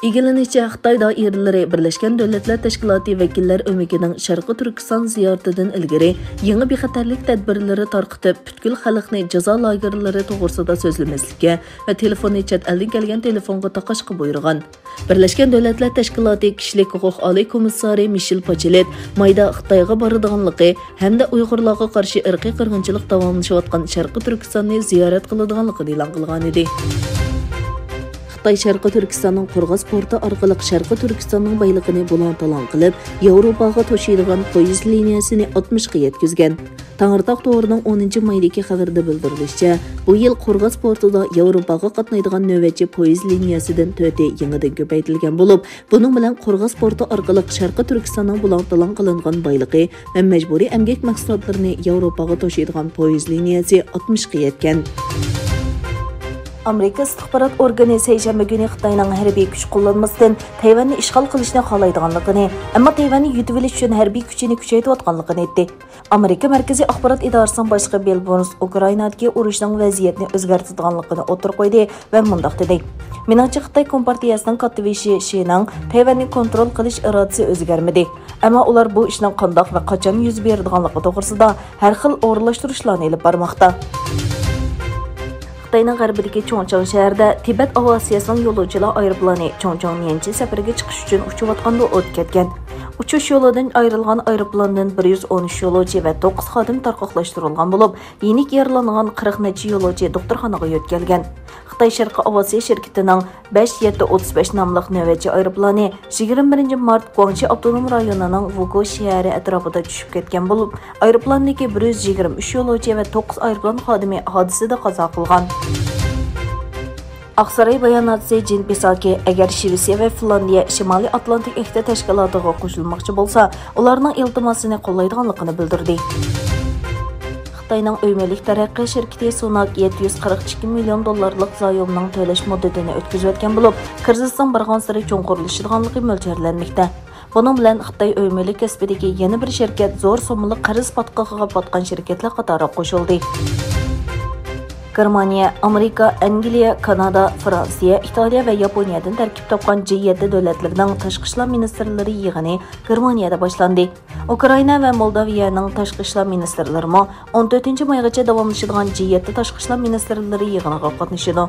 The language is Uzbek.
İgiliniçe Xitay dairələri Birləşmiş Dövlətlər Təşkilatı vəkillər öməkinin Şərqi Türkistan ziyarətindən ilgiri yeni bexatarlik tədbirləri tarqıtıb bütkül xalqni cəza lagerləri toğrusida sözləməslikə və telefonu chat eldən gələn telefonğa taqaşqa buyurğan. Birləşmiş Dövlətlər Təşkilatı Kişilik Hüquq Ali Komissari Michel Bachelet mayda Xitayğa barıdığanlığı həm də Uyğurlarga qarşı irqi qırğınçılıq davamlaşıyotqan Şərqi Türkistanni ziyarət qılıdığanlığı elan qılğan idi. Xitay Şərqi Türkistanның Qurğas portu orqali Şərqi Türkistanның bayligini bulan-talan qilib, Yevropaga to'shiydigan poyezd liniyasini 60ga yetkizgan. Tağırtaq to'g'rining 10 maydagi xabarda bildirilishicha, bu yil Qurğas portida Yevropaga qatnaydigan navbatchi poyezd liniyasidan 4 yangidan ko'paytirilgan bo'lib, buning bilan Qurğas porti orqali Şərqi Türkistanның bulan-talan qilingan bayligi va majburiy emgak mahsulotlarini Yevropaga to'shiydigan poyezd liniyasi 60ga yetgan. Amerika istihbarat organi seyşembe günü Xitayning harbiy kuch qo'llanmasdan Tayvanni ishg'ol qilishni xohlaydiganligini, ammo Tayvanni yutib olish uchun harbiy kuchini kuchaytirayotganligini aytdi. Amerika Markaziy axborot idorasining boshlig'i Bill Burns Ukrainadagi urushning vaziyatni o'zgartirganligini o'tirib qo'ydi va mundaq dedi: "Meningcha Xitoy kompartiyasining kattivishi Shining Tayvanni kontrol qilish irodasi o'zgarmadi. Ammo ular bu ishning qandoq va qachon yuz beradiganligi to'g'risida har xil o'rinlashtirishlarni olib bormoqda." Xitayning g'arbidagi Chongqing shahrida Tibet aviatsiyasining yo'lovchilar aeroplani Chongqing-Yanchi safariga chiqish uchun uchayotganda o't ketgan. Uçuş yoludan ayrılgan aeroplandan 113 yo'lovchi va 9 xodim tarqoqlashtirilgan bo'lib, yenik yaralangan 40 necha yo'lovchi doktorxonaga yetkazilgan. Xitoy Sharqi aviatsiya shirkatining 5735 nomli navbatchi aeroplani 21 mart Guangxi avtonom rayonining Wuguo shahri atrofida tushib ketgan bo'lib, aeroplandagi 123 yo'lovchi va 9 aeroplan xodimi hodisada qazo qilgan. Aqsaray bayonotchisi Jin Pisaki, agar Shvetsiya va Finlandiya Shimoliy Atlantik ehti tashkilotiga qo'shilmoqchi bo'lsa, ularning iltimosini qo'llaydiganligini bildirdi. Xitoyning o'ymelik taraqqiy shirkati Sonak 742 million dollarlik zoyomning to'lash muddatini o'tkazayotgan bo'lib, krizisning barg'on sari cho'nqurlashadiganligi mo'ljallanmoqda. Bunun bilan Xitoy o'ymelik kasbidagi yana bir shirkat zo'r so'mli qarz patqog'iga botgan shirkatlar qatoriga qo'shildi. Germaniya, Amerika, Angliya, Kanada, Fransiya, Italiya va Yaponiyadan tarkib topgan G7 davlatlarning tashqi ishlar ministrlari yig'ini Germaniyada boshlandi. Ukraina va Moldaviyaning tashqi ishlar ministrlari 14-maygacha davomlashadigan G7 tashqi ishlar ministrlari yig'iniga qatnashadi.